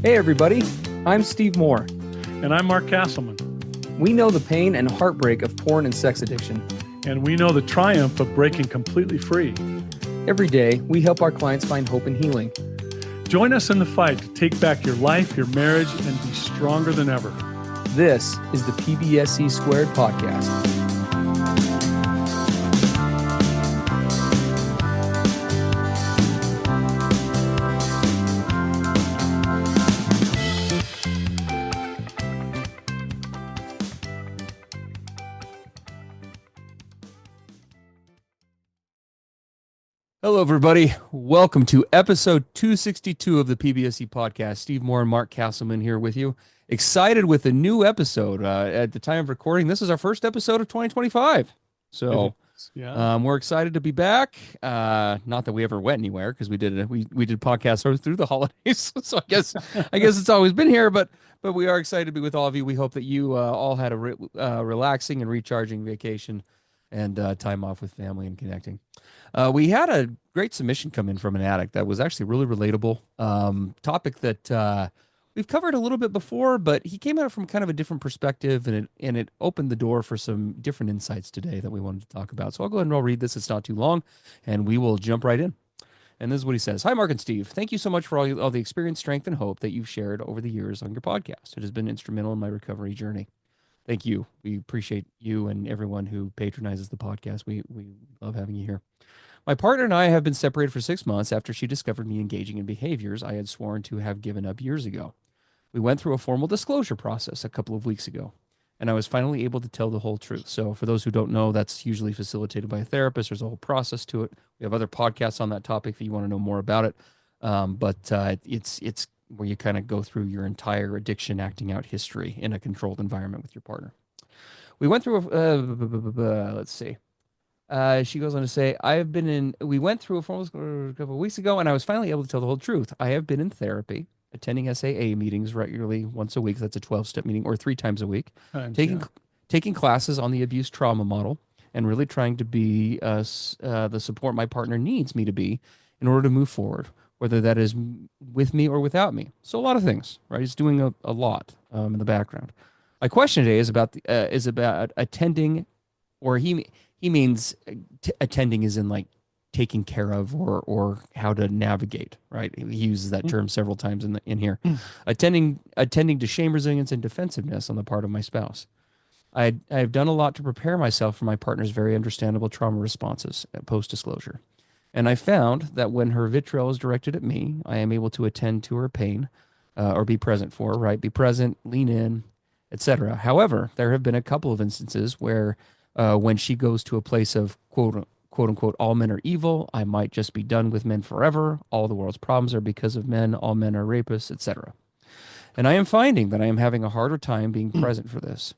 Hey everybody, I'm Steve Moore. And I'm Mark Castleman. We know the pain and heartbreak of porn and sex addiction. And we know the triumph of breaking completely free. Every day, we help our clients find hope and healing. Join us in the fight to take back your life, your marriage, and be stronger than ever. This is the PBSC Squared podcast. Hello, everybody. Welcome to episode 262 of the PBSC podcast. Steve Moore and Mark Castleman here with you. Excited with a new episode. At the time of recording, this is our first episode of 2025. So we're excited to be back. Not that we ever went anywhere because we did podcasts through the holidays. So I guess it's always been here, but we are excited to be with all of you. We hope that you all had a relaxing and recharging vacation and time off with family and connecting. We had a great submission come in from an addict that was actually really relatable. Topic that we've covered a little bit before, but he came at it from kind of a different perspective, and it opened the door for some different insights today that we wanted to talk about. So I'll go ahead and I'll read this. It's not too long, and we will jump right in. And this is what he says. Hi, Mark and Steve. Thank you so much for all the experience, strength, and hope that you've shared over the years on your podcast. It has been instrumental in my recovery journey. Thank you. We appreciate you and everyone who patronizes the podcast. We love having you here. My partner and I have been separated for 6 months after she discovered me engaging in behaviors I had sworn to have given up years ago. We went through a formal disclosure process a couple of weeks ago, and I was finally able to tell the whole truth. So for those who don't know, that's usually facilitated by a therapist. There's a whole process to it. We have other podcasts on that topic if you want to know more about it. But it's where you kind of go through your entire addiction acting out history in a controlled environment with your partner. We went through let's see. She goes on to say, we went through a formal disclosure a couple of weeks ago, and I was finally able to tell the whole truth. I have been in therapy, attending SAA meetings regularly once a week. That's a 12-step meeting, or 3 times a week. Taking classes on the abuse trauma model, and really trying to be the support my partner needs me to be in order to move forward, whether that is with me or without me. So a lot of things, right? He's doing a lot in the background. My question today is about attending, or he means attending is in like taking care of or how to navigate, right? He uses that term several times in here. Attending to shame, resilience, and defensiveness on the part of my spouse. I've done a lot to prepare myself for my partner's very understandable trauma responses post-disclosure. And I found that when her vitriol is directed at me, I am able to attend to her pain or be present for her, right? Be present, lean in, etc. However, there have been a couple of instances where when she goes to a place of quote unquote, all men are evil, I might just be done with men forever, all the world's problems are because of men, all men are rapists, etc. And I am finding that I am having a harder time being present for this.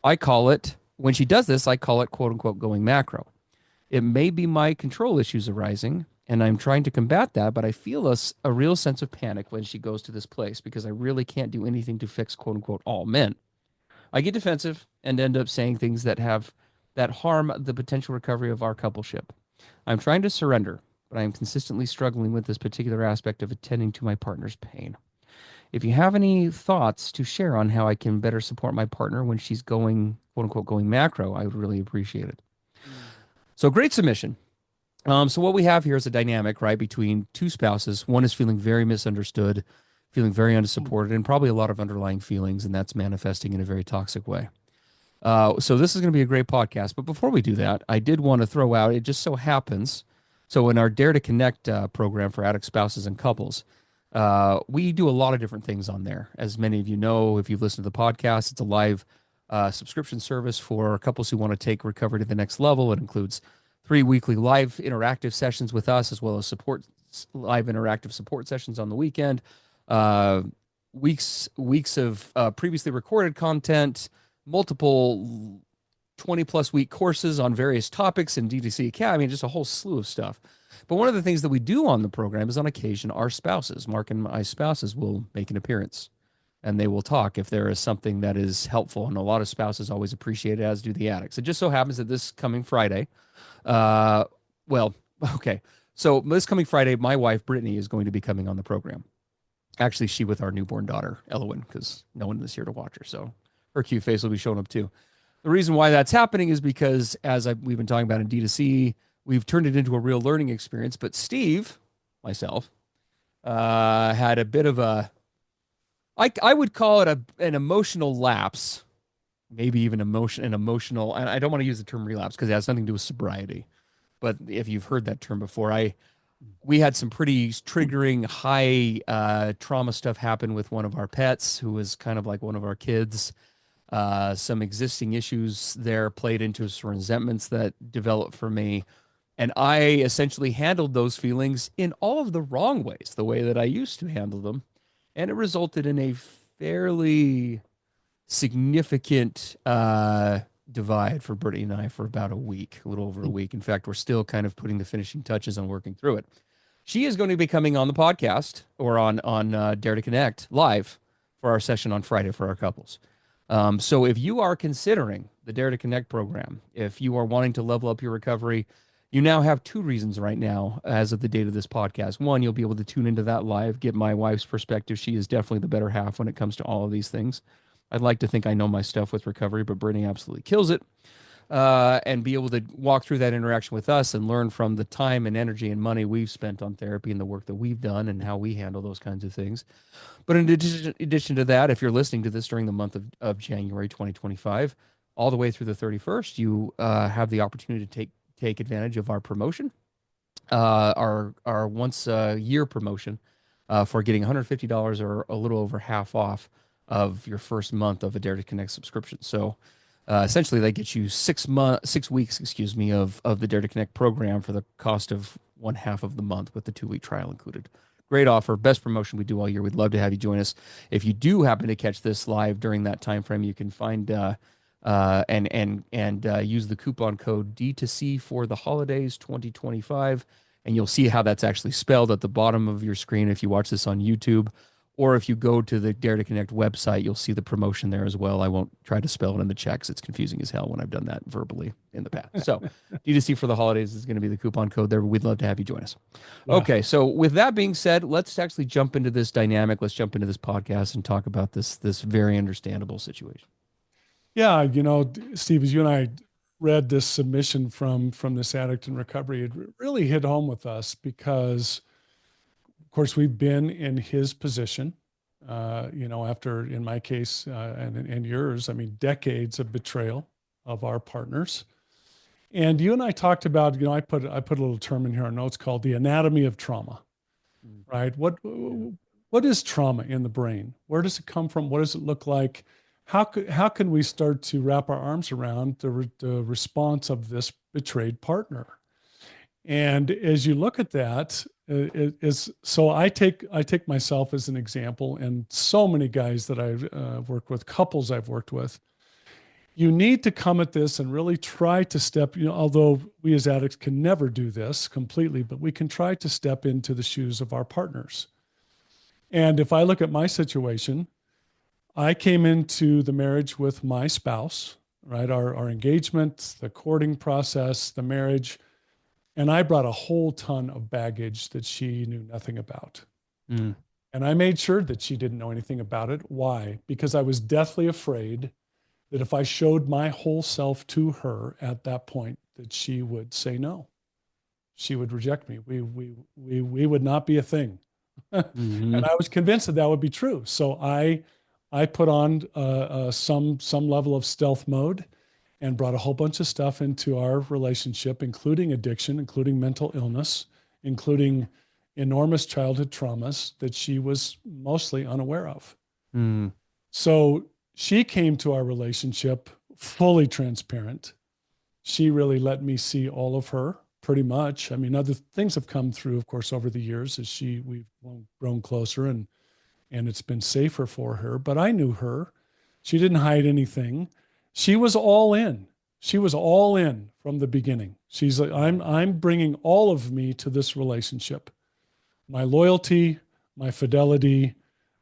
When she does this, I call it quote unquote going macro. It may be my control issues arising, and I'm trying to combat that, but I feel a real sense of panic when she goes to this place because I really can't do anything to fix quote unquote all men. I get defensive and end up saying things that harm the potential recovery of our coupleship. I'm trying to surrender, but I am consistently struggling with this particular aspect of attending to my partner's pain. If you have any thoughts to share on how I can better support my partner when she's going, quote unquote, going macro, I would really appreciate it. So great submission. So what we have here is a dynamic, right, between two spouses. One is feeling very misunderstood, feeling very unsupported, and probably a lot of underlying feelings, and that's manifesting in a very toxic way. So this is going to be a great podcast. But before we do that, I did want to throw out, it just so happens, so in our Dare to Connect program for addict spouses and couples, we do a lot of different things on there. As many of you know, if you've listened to the podcast, it's a live subscription service for couples who want to take recovery to the next level. It includes 3 weekly live interactive sessions with us, as well as live interactive support sessions on the weekend, weeks of previously recorded content, multiple 20-plus week courses on various topics in DTC Academy, just a whole slew of stuff. But one of the things that we do on the program is on occasion our spouses, Mark and my spouses, will make an appearance. And they will talk if there is something that is helpful. And a lot of spouses always appreciate it, as do the addicts. It just so happens that this coming Friday, so this coming Friday, my wife, Brittany, is going to be coming on the program. Actually, she with our newborn daughter, Elowen, because no one is here to watch her. So her cute face will be showing up too. The reason why that's happening is because, we've been talking about in D2C, we've turned it into a real learning experience. But Steve, myself, had a bit of I would call it an emotional lapse, maybe even an emotional, and I don't want to use the term relapse because it has nothing to do with sobriety. But if you've heard that term before, we had some pretty triggering high trauma stuff happen with one of our pets who was kind of like one of our kids. Some existing issues there played into some resentments that developed for me. And I essentially handled those feelings in all of the wrong ways, the way that I used to handle them. And it resulted in a fairly significant divide for Brittany and I for about a week, a little over a week. In fact, we're still kind of putting the finishing touches on working through it. She is going to be coming on the podcast or on Dare to Connect live for our session on Friday for our couples. So if you are considering the Dare to Connect program, if you are wanting to level up your recovery, you now have two reasons right now as of the date of this podcast. One, you'll be able to tune into that live, get my wife's perspective. She is definitely the better half when it comes to all of these things. I'd like to think I know my stuff with recovery, but Brittany absolutely kills it. And be able to walk through that interaction with us and learn from the time and energy and money we've spent on therapy and the work that we've done and how we handle those kinds of things. But in addition to that, if you're listening to this during the month of January 2025, all the way through the 31st, you have the opportunity to take advantage of our promotion, our once a year promotion for getting $150 or a little over half off of your first month of a Dare to Connect subscription. So essentially, that gets you 6 weeks, of the Dare to Connect program for the cost of one half of the month with the 2-week trial included. Great offer, best promotion we do all year. We'd love to have you join us. If you do happen to catch this live during that time frame, you can find and use the coupon code D2C for the holidays 2025, and you'll see how that's actually spelled at the bottom of your screen if you watch this on YouTube. Or if you go to the Dare to Connect website, you'll see the promotion there as well. I won't try to spell it in the chat because it's confusing as hell when I've done that verbally in the past. So D2C for the holidays is going to be the coupon code there. We'd love to have you join us. Yeah. Okay, so with that being said, let's actually jump into this dynamic. Let's jump into this podcast and talk about this very understandable situation. Yeah, Steve, as you and I read this submission from this addict in recovery, it really hit home with us because, of course, we've been in his position. After, in my case and yours, I mean, decades of betrayal of our partners. And you and I talked about, I put a little term in here on notes called the anatomy of trauma, right? What is trauma in the brain? Where does it come from? What does it look like? How can we start to wrap our arms around the response of this betrayed partner? And as you look at that, so I take myself as an example, and so many guys that I've worked with, couples I've worked with. You need to come at this and really try to step, although we as addicts can never do this completely, but we can try to step into the shoes of our partners. And if I look at my situation, I came into the marriage with my spouse, right? Our engagement, the courting process, the marriage, and I brought a whole ton of baggage that she knew nothing about. Mm. And I made sure that she didn't know anything about it. Why? Because I was deathly afraid that if I showed my whole self to her at that point, that she would say no. She would reject me. We would not be a thing. Mm-hmm. And I was convinced that would be true. So I put on some level of stealth mode and brought a whole bunch of stuff into our relationship, including addiction, including mental illness, including enormous childhood traumas that she was mostly unaware of. Mm. So she came to our relationship fully transparent. She really let me see all of her pretty much. I mean, other things have come through, of course, over the years as we've grown closer and it's been safer for her, but I knew her. She didn't hide anything. She was all in. She was all in from the beginning. She's like, I'm bringing all of me to this relationship. My loyalty, my fidelity,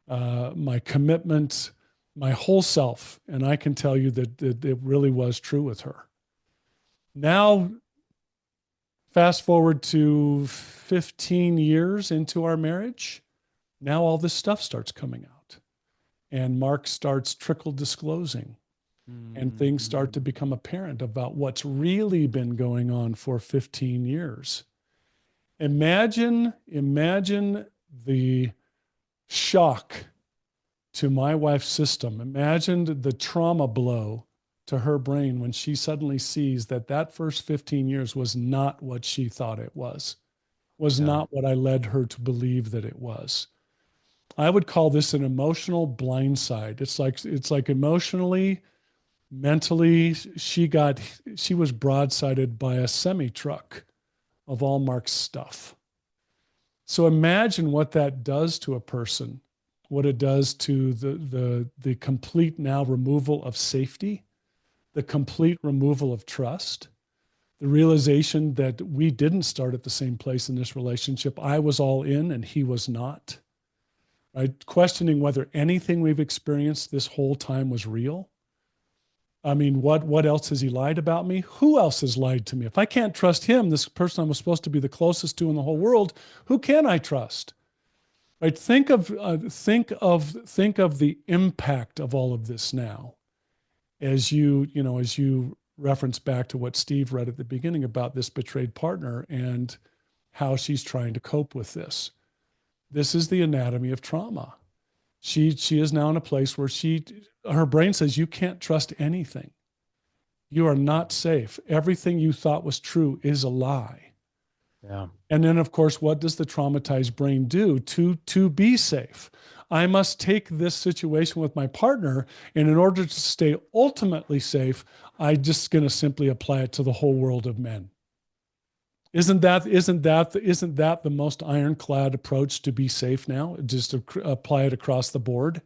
my commitment, my whole self. And I can tell you that it really was true with her. Now, fast forward to 15 years into our marriage, Now all this stuff starts coming out, and Mark starts trickle disclosing, and things start to Mm. become apparent about what's really been going on for 15 years. Imagine the shock to my wife's system. Imagine the trauma blow to her brain when she suddenly sees that that first 15 years was not what she thought it was Yeah. not what I led her to believe that it was. I would call this an emotional blindside. It's like emotionally, mentally, she was broadsided by a semi truck of all Mark's stuff. So imagine what that does to a person, what it does to the complete now removal of safety, the complete removal of trust, the realization that we didn't start at the same place in this relationship. I was all in and he was not. Right? Questioning whether anything we've experienced this whole time was real. I mean, what else has he lied about me? Who else has lied to me? If I can't trust him, this person I was supposed to be the closest to in the whole world, who can I trust? Right? Think of the impact of all of this now, as you reference back to what Steve read at the beginning about this betrayed partner and how she's trying to cope with this. This is the anatomy of trauma. She is now in a place where her brain says you can't trust anything. You are not safe. Everything you thought was true is a lie. Yeah. And then, of course, what does the traumatized brain do to be safe? I must take this situation with my partner, and in order to stay ultimately safe, I'm just going to simply apply it to the whole world of men. Isn't that the most ironclad approach to be safe now? Just to apply it across the board.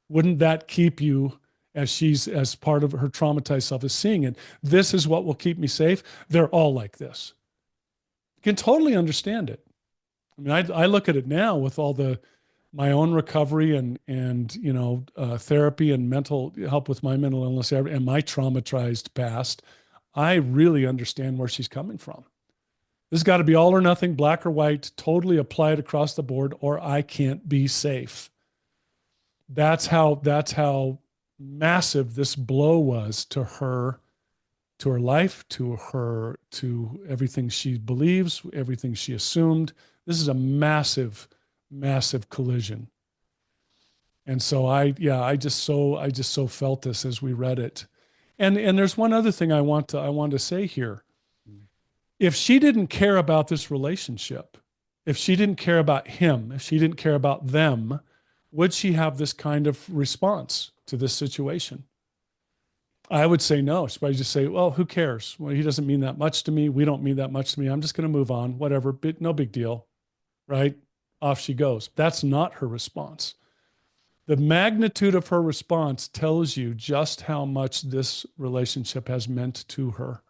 Wouldn't that keep you, as part of her traumatized self is seeing it? This is what will keep me safe. They're all like this. You can totally understand it. I mean, I look at it now with all my own recovery and therapy and mental help with my mental illness and my traumatized past. I really understand where she's coming from. This has got to be all or nothing, black or white, totally apply it across the board, or I can't be safe. That's how massive this blow was to her life, to everything she believes, everything she assumed. This is a massive, massive collision. And so I just so felt this as we read it. And there's one other thing I want to say here. If she didn't care about this relationship, if she didn't care about him, if she didn't care about them, would she have this kind of response to this situation? I would say no. She'd probably just say, well, who cares? Well, he doesn't mean that much to me. We don't mean that much to me. I'm just going to move on, whatever, no big deal, right? Off she goes. That's not her response. The magnitude of her response tells you just how much this relationship has meant to her.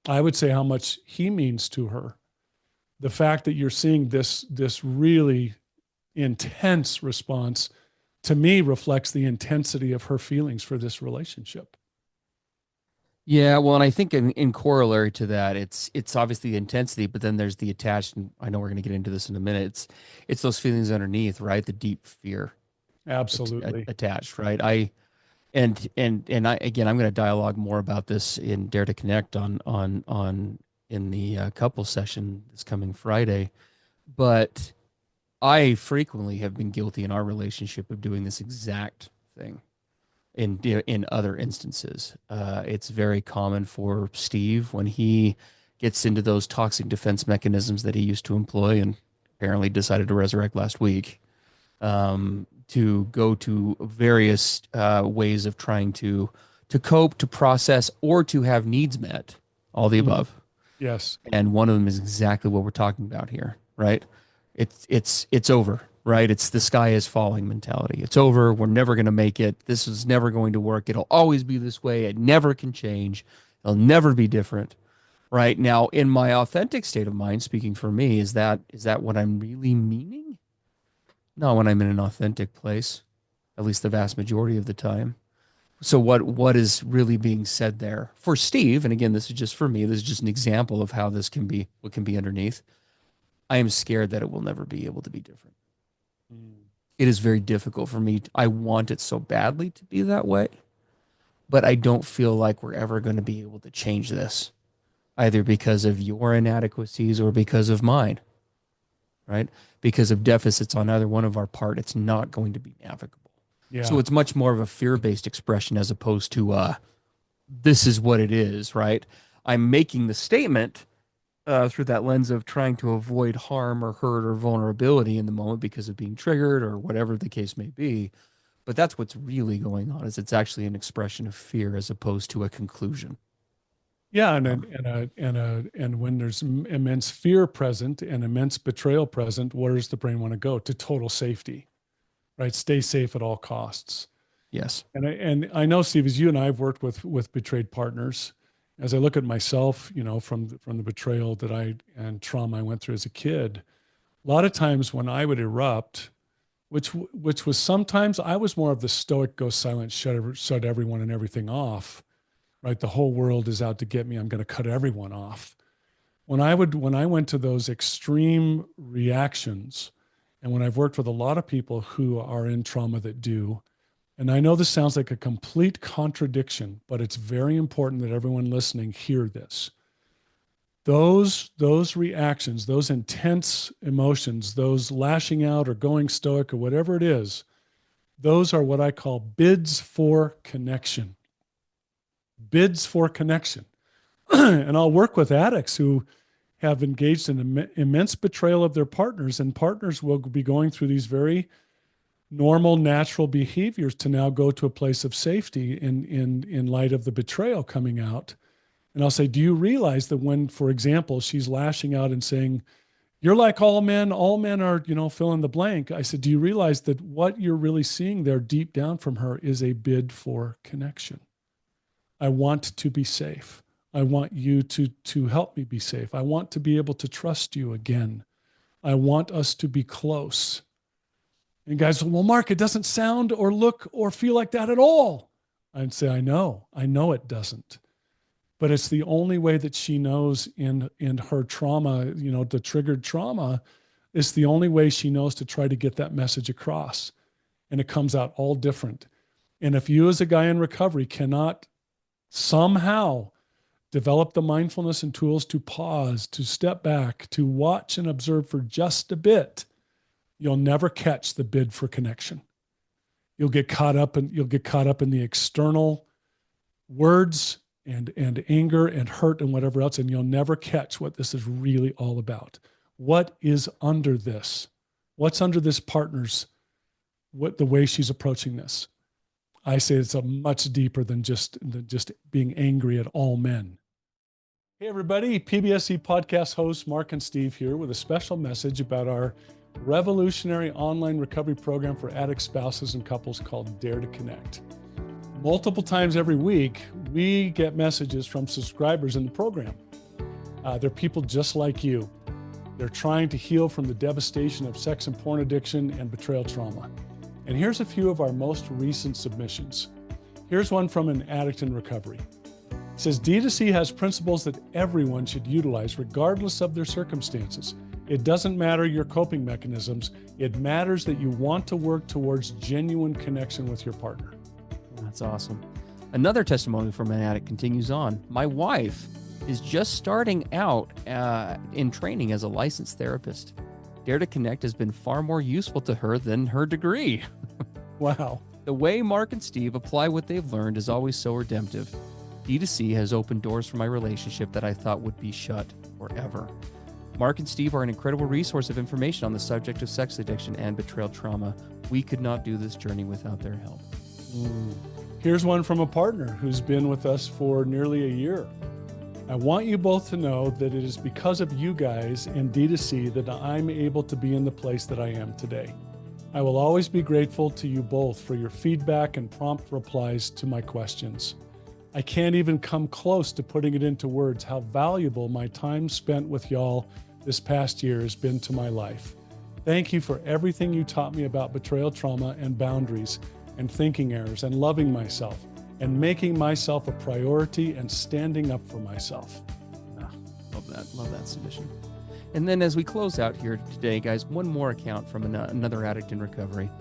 I would say how much he means to her. The fact that you're seeing this really intense response to me reflects the intensity of her feelings for this relationship. Yeah, well, and I think in corollary to that, it's obviously the intensity, but then there's the attached, and I know we're going to get into this in a minute. It's those feelings underneath, right? The deep fear Absolutely. attached, right? I again, I'm going to dialogue more about this in Dare to Connect on in the couple session this coming Friday, but I frequently have been guilty in our relationship of doing this exact thing in other instances. It's very common for Steve when he gets into those toxic defense mechanisms that he used to employ and apparently decided to resurrect last week, to go to various ways of trying to cope, to process, or to have needs met, all the Mhm. above. Yes. And one of them is exactly what we're talking about here, right? It's over, right? It's the sky is falling mentality. It's over. We're never going to make it. This is never going to work. It'll always be this way. It never can change. It'll never be different. Right now, in my authentic state of mind, speaking for me, is that what I'm really meaning? No, when I'm in an authentic place, at least the vast majority of the time. So what is really being said there for Steve? And again, this is just for me. This is just an example of how this can be, what can be underneath. I am scared that it will never be able to be different. Mm. It is very difficult for me. I want it so badly to be that way, but I don't feel like we're ever going to be able to change this, either because of your inadequacies or because of mine, right? Because of deficits on either one of our part, it's not going to be navigable. So Yeah. it's much more of a fear-based expression as opposed to this is what it is, right? I'm making the statement through that lens of trying to avoid harm or hurt or vulnerability in the moment because of being triggered or whatever the case may be. But that's what's really going on is it's actually an expression of fear as opposed to a conclusion. Yeah, and Um, and when there's immense fear present and immense betrayal present, where does the brain want to go? To total safety, right? Stay safe at all costs. yes. And I know, Steve, as you and I have worked with betrayed partners, as I look at myself, from the betrayal that I and trauma I went through as a kid, a lot of times when I would erupt, which was sometimes I was more of the stoic, go silent, shut everyone and everything off, right? The whole world is out to get me. I'm going to cut everyone off. When I went to those extreme reactions, and when I've worked with a lot of people who are in trauma that do, and I know this sounds like a complete contradiction, but it's very important that everyone listening hear this. Those reactions, those intense emotions, those lashing out or going stoic or whatever it is, those are what I call bids for connection. Bids for connection. And I'll work with addicts who have engaged in immense betrayal of their partners, and partners will be going through these very normal, natural behaviors to now go to a place of safety in light of the betrayal coming out. And I'll say, do you realize that when, for example, she's lashing out and saying, you're like all men are, fill in the blank. I said, do you realize that what you're really seeing there deep down from her is a bid for connection? I want to be safe. I want you to help me be safe. I want to be able to trust you again. I want us to be close. And guys say, well, Mark, it doesn't sound or look or feel like that at all. I'd say, I know it doesn't. But it's the only way that she knows in her trauma, the triggered trauma, it's the only way she knows to try to get that message across. And it comes out all different. And if you as a guy in recovery cannot somehow develop the mindfulness and tools to pause, to step back, to watch and observe for just a bit, you'll never catch the bid for connection. You'll get caught up in the external words and anger and hurt and whatever else, and you'll never catch what this is really all about. What is under this? What's under this partner's, the way she's approaching this? I say it's a much deeper than just being angry at all men. Hey everybody, PBSE podcast hosts Mark and Steve here with a special message about our revolutionary online recovery program for addict spouses and couples called Dare to Connect. Multiple times every week, we get messages from subscribers in the program. They're people just like you. They're trying to heal from the devastation of sex and porn addiction and betrayal trauma. And here's a few of our most recent submissions. Here's one from an addict in recovery. It says, D2C has principles that everyone should utilize regardless of their circumstances. It doesn't matter your coping mechanisms. It matters that you want to work towards genuine connection with your partner. That's awesome. Another testimony from an addict continues on. My wife is just starting out in training as a licensed therapist. Dare to Connect has been far more useful to her than her degree. Wow. The way Mark and Steve apply what they've learned is always so redemptive. D2C has opened doors for my relationship that I thought would be shut forever. Mark and Steve are an incredible resource of information on the subject of sex addiction and betrayal trauma. We could not do this journey without their help. Here's one from a partner who's been with us for nearly a year. I want you both to know that it is because of you guys and D2C that I'm able to be in the place that I am today. I will always be grateful to you both for your feedback and prompt replies to my questions. I can't even come close to putting it into words how valuable my time spent with y'all this past year has been to my life. Thank you for everything you taught me about betrayal trauma and boundaries and thinking errors and loving myself and making myself a priority and standing up for myself. Love that submission. And then as we close out here today, guys, one more account from another addict in recovery.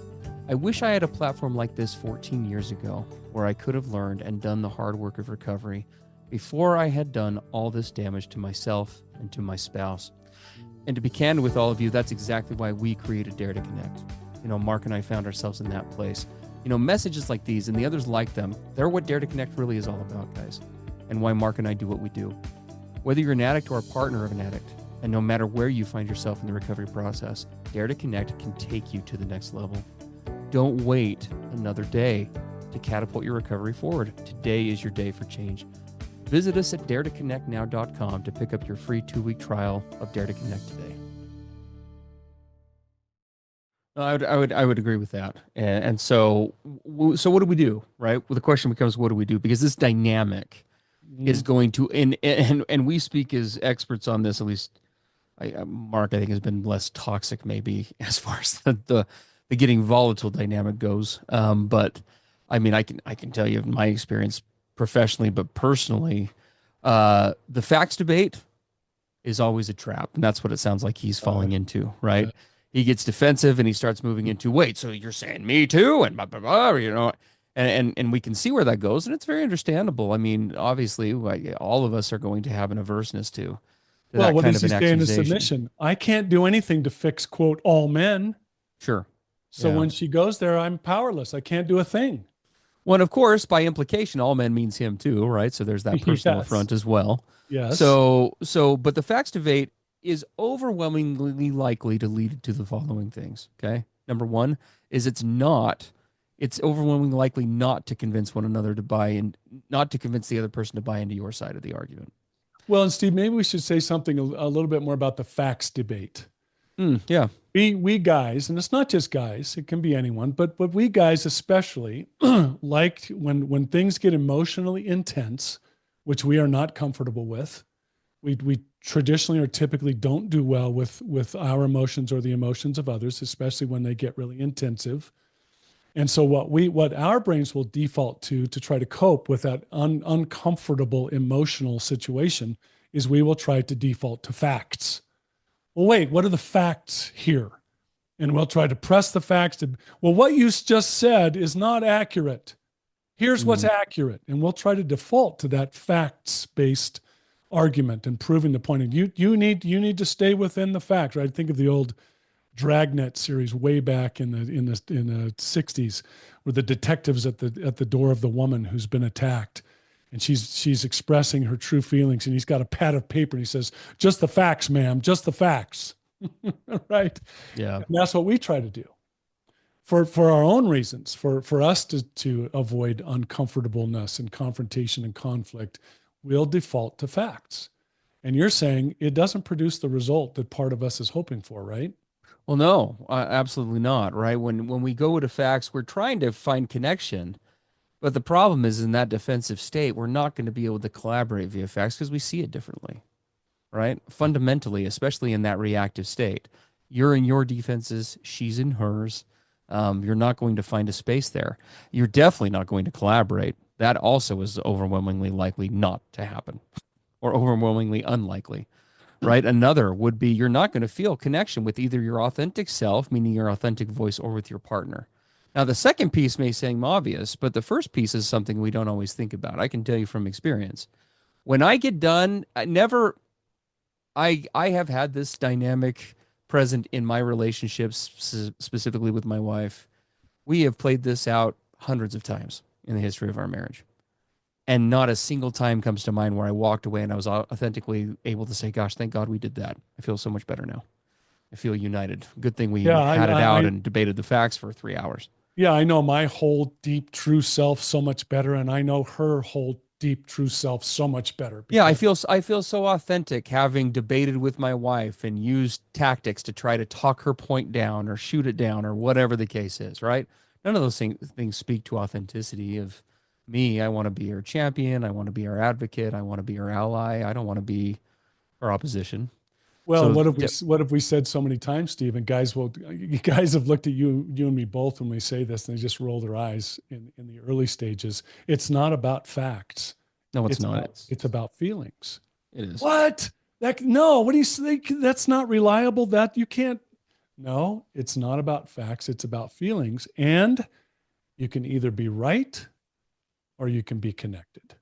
I wish I had a platform like this 14 years ago where I could have learned and done the hard work of recovery before I had done all this damage to myself and to my spouse. And to be candid with all of you, that's exactly why we created Dare to Connect. Mark and I found ourselves in that place. Messages like these and the others like them, they're what Dare to Connect really is all about, guys, and why Mark and I do what we do. Whether you're an addict or a partner of an addict, and no matter where you find yourself in the recovery process, Dare to Connect can take you to the next level. Don't wait another day to catapult your recovery forward. Today is your day for change. Visit us at daretoconnectnow.com to pick up your free 2-week trial of Dare to Connect today. I would agree with that. And so what do we do, right? Well, the question becomes, what do we do? Because this dynamic is going to, and we speak as experts on this, at least Mark, I think, has been less toxic maybe as far as the getting volatile dynamic goes. But I mean, I can tell you my experience professionally, but personally, the facts debate is always a trap. And that's what it sounds like he's falling into, right? Yeah. He gets defensive and he starts moving into, wait, so you're saying me too? And blah, blah, blah, and we can see where that goes. And it's very understandable. I mean, obviously, all of us are going to have an averseness to well, that what kind does of he an say in the accusation. submission? I can't do anything to fix, quote, all men. Sure. So Yeah. when she goes there, I'm powerless. I can't do a thing. Well, and of course, by implication, all men means him too, right? So there's that personal Yes. affront as well. Yes. But the facts debate is overwhelmingly likely to lead to the following things. Okay. Number one is it's overwhelmingly likely not to convince one another to buy in, not to convince the other person to buy into your side of the argument. Well, and Steve, maybe we should say something a little bit more about the facts debate. Yeah. We guys, and it's not just guys, it can be anyone, but we guys especially like when things get emotionally intense, which we are not comfortable with. We traditionally or typically don't do well with our emotions or the emotions of others, especially when they get really intensive. And so what our brains will default to try to cope with that uncomfortable emotional situation is we will try to default to facts. Well, wait, what are the facts here? And we'll try to press the facts to, well, what you just said is not accurate. Here's what's accurate. And we'll try to default to that facts-based argument and proving the point. And you need to stay within the fact, right? Think of the old Dragnet series way back in the 60s, where the detectives at the door of the woman who's been attacked, and she's expressing her true feelings, and he's got a pad of paper and he says, "Just the facts, ma'am, just the facts." Right? Yeah. And that's what we try to do for our own reasons, for us to avoid uncomfortableness and confrontation and conflict. We'll default to facts. And you're saying it doesn't produce the result that part of us is hoping for, right? Well, no, absolutely not. Right. When we go to facts, we're trying to find connection. But the problem is in that defensive state, we're not going to be able to collaborate via facts because we see it differently. Right. Fundamentally, especially in that reactive state, you're in your defenses, she's in hers. You're not going to find a space there. You're definitely not going to collaborate. That also is overwhelmingly likely not to happen or overwhelmingly unlikely. Right. Another would be you're not going to feel connection with either your authentic self, meaning your authentic voice, or with your partner. Now, the second piece may seem obvious, but the first piece is something we don't always think about. I can tell you from experience. When I get done, I have had this dynamic present in my relationships, specifically with my wife. We have played this out hundreds of times in the history of our marriage. And not a single time comes to mind where I walked away and I was authentically able to say, gosh, thank God we did that. I feel so much better now. I feel united. Good thing we had it out and debated the facts for 3 hours. Yeah, I know my whole deep, true self so much better. And I know her whole deep, true self so much better. Yeah, I feel so authentic having debated with my wife and used tactics to try to talk her point down or shoot it down or whatever the case is, right? None of those things speak to authenticity of me. I want to be her champion. I want to be her advocate. I want to be her ally. I don't want to be her opposition. Well, So, what have we said so many times, Steve? And guys have looked at you and me both when we say this, and they just roll their eyes in the early stages. It's not about facts. No, it's not. It's about feelings. It is. What? That no, what do you say? That's not reliable. That you can't. No, it's not about facts. It's about feelings. And you can either be right or you can be connected.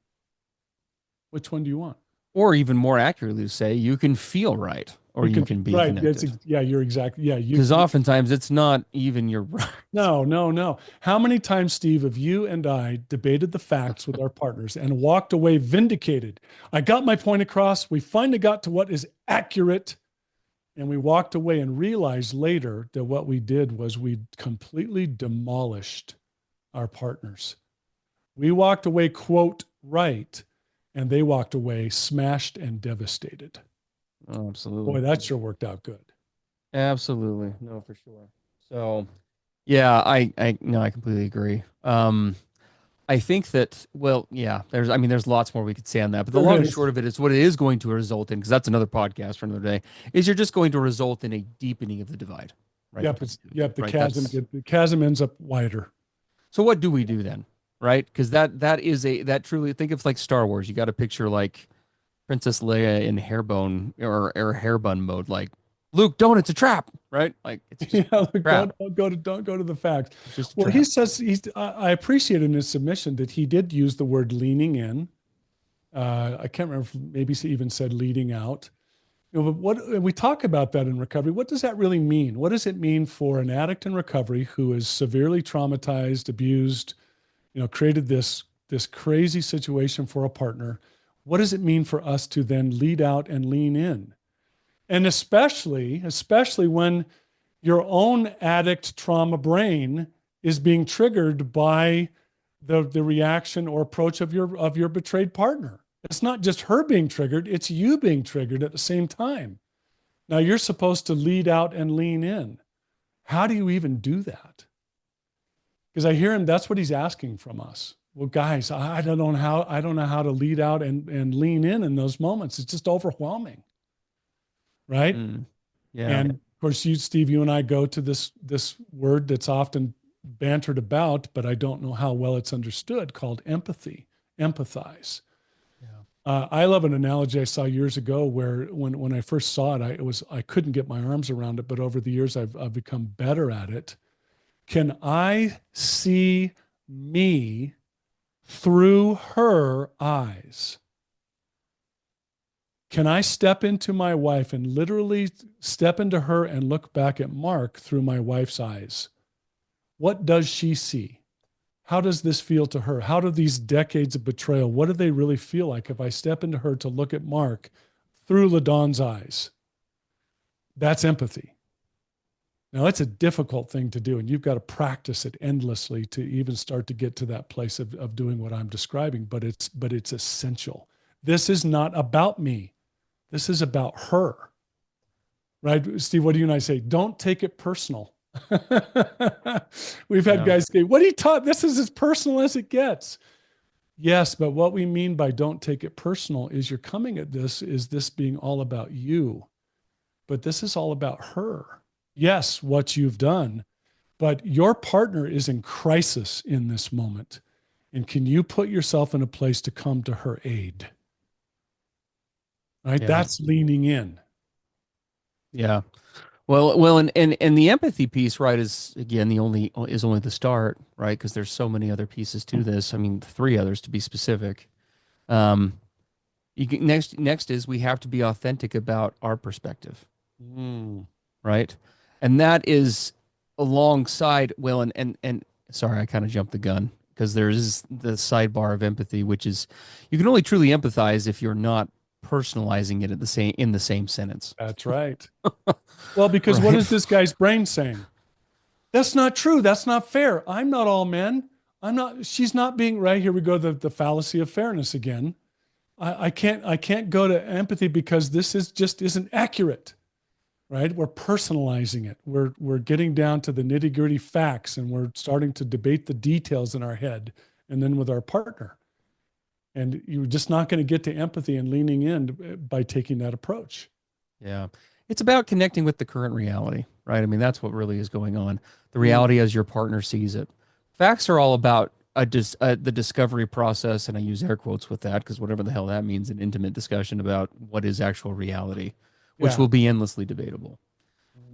Which one do you want? Or even more accurately to say, you can feel right or You you can, can be right. connected. Yeah, you're exactly. Yeah, Because oftentimes it's not even your right. no, no, no. How many times, Steve, have you and I debated the facts with our partners and walked away vindicated? I got my point across. We finally got to what is accurate. And we walked away and realized later that what we did was we completely demolished our partners. We walked away, quote, right. And they walked away smashed and devastated. Oh, absolutely. Boy, that sure worked out good. Absolutely. No, for sure. So, yeah, no, I completely agree. I think that, well, yeah, there's lots more we could say on that, but the There long and is. short of it is what it is going to result in, because that's another podcast for another day, is you're just going to result in a deepening of the divide, right? Yep. Between the two of you, Yep. right? That's The chasm ends up wider. so what do we do then, right? Because that truly, think of like Star Wars. You got to picture like Princess Leia in hairbone or hairbun mode, like Luke, don't, it's a trap, right? Like it's just Yeah, a look, trap. don't go to the facts. It's just a Well, he trap. says I appreciate in his submission that he did use the word leaning in. I can't remember if maybe he even said leading out. You know, but what we talk about that in recovery, what does that really mean? What does it mean for an addict in recovery who is severely traumatized, abused, created this crazy situation for a partner? What does it mean for us to then lead out and lean in? And especially when your own addict trauma brain is being triggered by the reaction or approach of your betrayed partner. It's not just her being triggered, it's you being triggered at the same time. Now you're supposed to lead out and lean in. How do you even do that? Because I hear him, that's what he's asking from us. Well, guys, I don't know how to lead out and lean in those moments. It's just overwhelming, right? Mm, yeah. And of course, Steve, you and I go to this word that's often bantered about, but I don't know how well it's understood, called empathy, empathize. Yeah. I love an analogy I saw years ago where when I first saw it, I couldn't get my arms around it, but over the years I've become better at it. Can I see me through her eyes? Can I step into my wife and literally step into her and look back at Mark through my wife's eyes? What does she see? How does this feel to her? How do these decades of betrayal, what do they really feel like if I step into her to look at Mark through LaDawn's eyes? That's empathy. Now, it's a difficult thing to do, and you've got to practice it endlessly to even start to get to that place of doing what I'm describing, but it's essential. This is not about me. This is about her, right? Steve, what do you and I say? Don't take it personal. We've had Yeah. guys say, what are you talking? This is as personal as it gets. Yes, but what we mean by don't take it personal is you're coming at this, is this being all about you, but this is all about her. Yes, what you've done, but your partner is in crisis in this moment. And can you put yourself in a place to come to her aid? Right? Yeah. That's leaning in. Yeah. Well, and the empathy piece, right, is again only the start, right? Because there's so many other pieces to this. I mean, three others to be specific. Um, next is we have to be authentic about our perspective, Mm. right? And that is alongside, well, and sorry, I kind of jumped the gun because there's the sidebar of empathy, which is you can only truly empathize if you're not personalizing it at the same in the same sentence, That's right. Well, because what right? is this guy's brain saying? That's not true. That's not fair. I'm not all men. I'm not, she's not being right. Here we go, the fallacy of fairness again. I can't go to empathy because this is just isn't accurate, right? We're personalizing it. We're getting down to the nitty gritty facts and we're starting to debate the details in our head and then with our partner. And you're just not going to get to empathy and leaning in by taking that approach. Yeah. It's about connecting with the current reality, right? I mean, that's what really is going on. The Mm. reality as your partner sees it. Facts are all about the discovery process, and I use air quotes with that because whatever the hell that means, an intimate discussion about what is actual reality, which Yeah. will be endlessly debatable.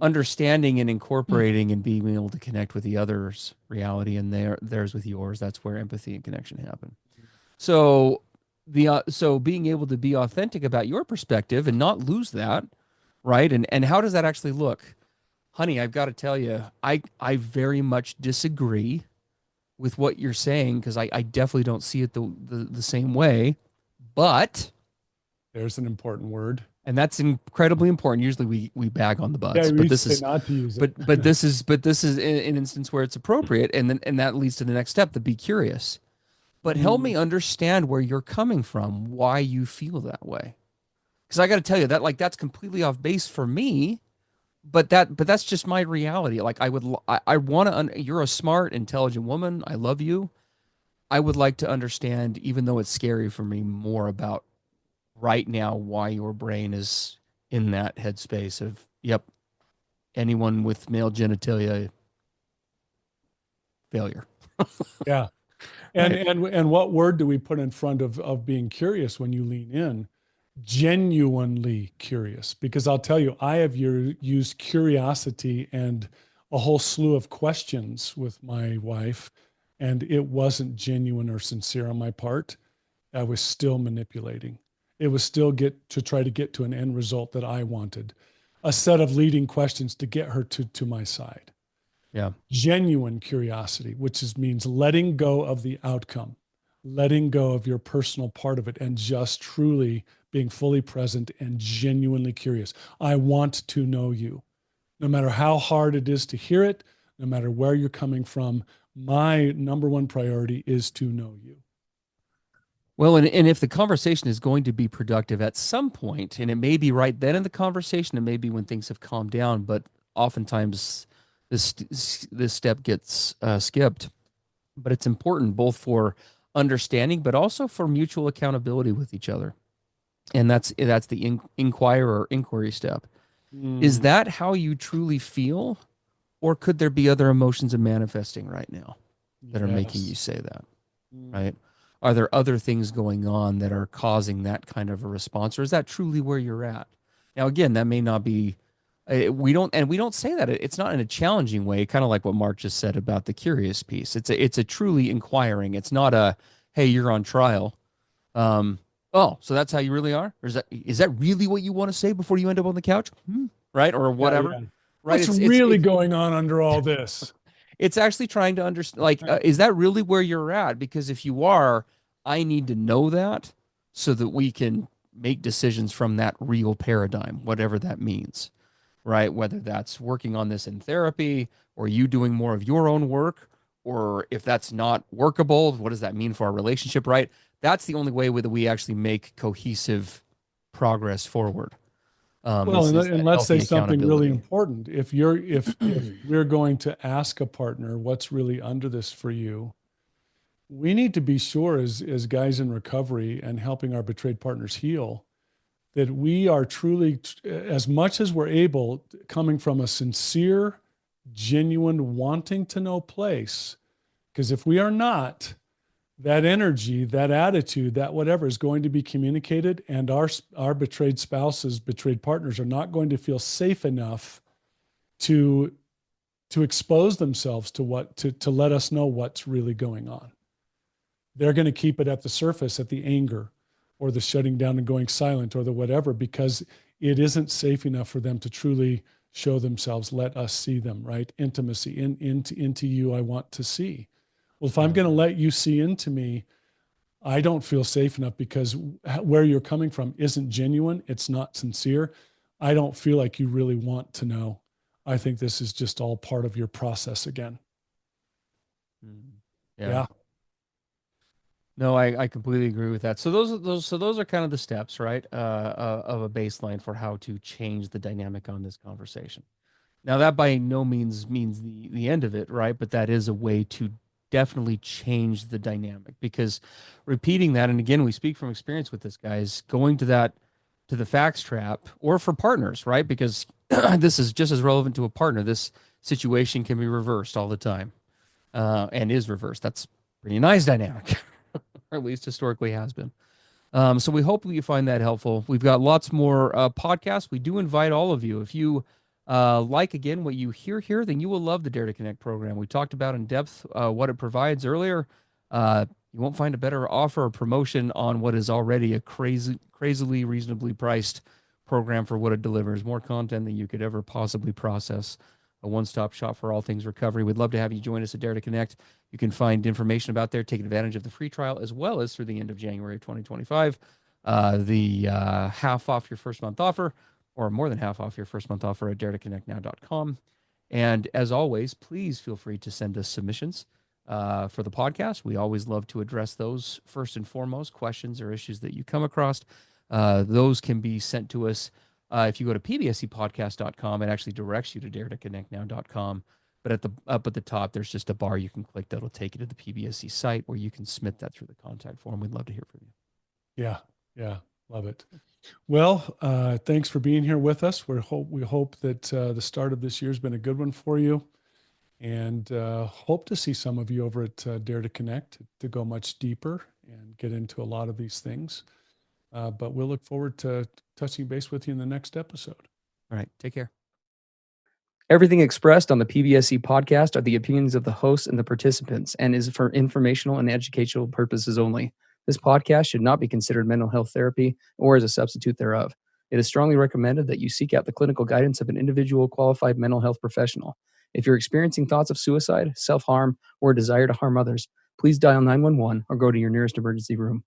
Understanding and incorporating and being able to connect with the other's reality and theirs with yours, that's where empathy and connection happen. So so being able to be authentic about your perspective and not lose that, right? And how does that actually look? Honey, I've got to tell you, I very much disagree with what you're saying because I definitely don't see it the same way. But There's an important word. and that's incredibly important. Usually we bag on the Yeah, buts, we but used this to say is not to use it. but this is an instance where it's appropriate, and that leads to the next step, to be curious. But help Mm, me understand where you're coming from, why you feel that way. Because I got to tell you that that's completely off base for me. But that's just my reality. Like I want to. You're a smart, intelligent woman. I love you. I would like to understand, even though it's scary for me, more about right now why your brain is in that headspace of, yep, anyone with male genitalia, failure. yeah. And Right. and what word do we put in front of being curious when you lean in? Genuinely curious. Because I'll tell you, I have used curiosity and a whole slew of questions with my wife, and it wasn't genuine or sincere on my part. I was still manipulating. It was still get to try to get to an end result that I wanted, a set of leading questions to get her to my side. Yeah. Genuine curiosity, which means letting go of the outcome, letting go of your personal part of it, and just truly being fully present and genuinely curious. I want to know you. No matter how hard it is to hear it, no matter where you're coming from, my number one priority is to know you. Well, and if the conversation is going to be productive at some point, and it may be right then in the conversation, and maybe when things have calmed down, but oftentimes this step gets skipped. But it's important both for understanding, but also for mutual accountability with each other. And that's the inquire or inquiry step. Is Mm, that how you truly feel, or could there be other emotions manifesting right now that are making you yes. say that? Mm, Right? Are there other things going on that are causing that kind of a response, or is that truly where you're at? Now, again, that may not be. We don't say that. It's not in a challenging way, kind of like what Mark just said about the curious piece. It's a truly inquiring. It's not a, hey, you're on trial. Um, oh, so that's how you really are, or is that really what you want to say before you end up on the couch? Right, or yeah, whatever. yeah. Right. What's It's really it's going on under all this? it's actually trying to understand, like, is that really where you're at? Because if you are, I need to know that so that we can make decisions from that real paradigm, whatever that means, right? Whether that's working on this in therapy or you doing more of your own work, or if that's not workable, what does that mean for our relationship, right? That's the only way that we actually make cohesive progress forward. Well, Is and that let's say healthy something really accountability. important. If we're going to ask a partner what's really under this for you, we need to be sure as guys in recovery and helping our betrayed partners heal that we are truly, as much as we're able, coming from a sincere, genuine, wanting to know place. Because if we are not, that energy, that attitude, that whatever is going to be communicated, and our betrayed spouses, betrayed partners are not going to feel safe enough to expose themselves to what to let us know what's really going on. They're going to keep it at the surface, at the anger or the shutting down and going silent or the whatever, because it isn't safe enough for them to truly show themselves. Let us see them, right? Intimacy into you. I want to see. Well, if I'm Yeah. going to let you see into me, I don't feel safe enough because where you're coming from isn't genuine. It's not sincere. I don't feel like you really want to know. I think this is just all part of your process again. Mhm. Yeah. Yeah. No, I completely agree with that. So those are kind of the steps, right? Of a baseline for how to change the dynamic on this conversation. Now, that by no means means the end of it, right? But that is a way to definitely change the dynamic, because repeating that, and again, we speak from experience with this, guys, going to the facts trap, or for partners, right? Because this is just as relevant to a partner. This situation can be reversed all the time, and is reversed. That's pretty nice dynamic, or at least historically has been. So we hope you find that helpful. We've got lots more podcasts. We do invite all of you. If you like, again, what you hear here, then you will love the Dare to Connect program. We talked about in depth what it provides earlier. You won't find a better offer or promotion on what is already a crazily reasonably priced program for what it delivers. More content than you could ever possibly process. A one-stop shop for all things recovery. We'd love to have you join us at Dare to Connect. You can find information about there, taking advantage of the free trial, as well as through the end of January 2025, the half off your first month offer, or more than half off your first month offer at daretoconnectnow.com. And as always, please feel free to send us submissions for the podcast. We always love to address those first and foremost, questions or issues that you come across. Those can be sent to us. If you go to pbscpodcast.com, it actually directs you to daretoconnectnow.com. But up at the top, there's just a bar you can click that'll take you to the PBSC site where you can submit that through the contact form. We'd love to hear from you. Yeah, love it. Well, thanks for being here with us. We hope that the start of this year has been a good one for you, and hope to see some of you over at Dare to Connect to go much deeper and get into a lot of these things. But we'll look forward to touching base with you in the next episode. All right, take care. Everything expressed on the PBSC podcast are the opinions of the hosts and the participants and is for informational and educational purposes only. This podcast should not be considered mental health therapy or as a substitute thereof. It is strongly recommended that you seek out the clinical guidance of an individual qualified mental health professional. If you're experiencing thoughts of suicide, self-harm, or a desire to harm others, please dial 911 or go to your nearest emergency room.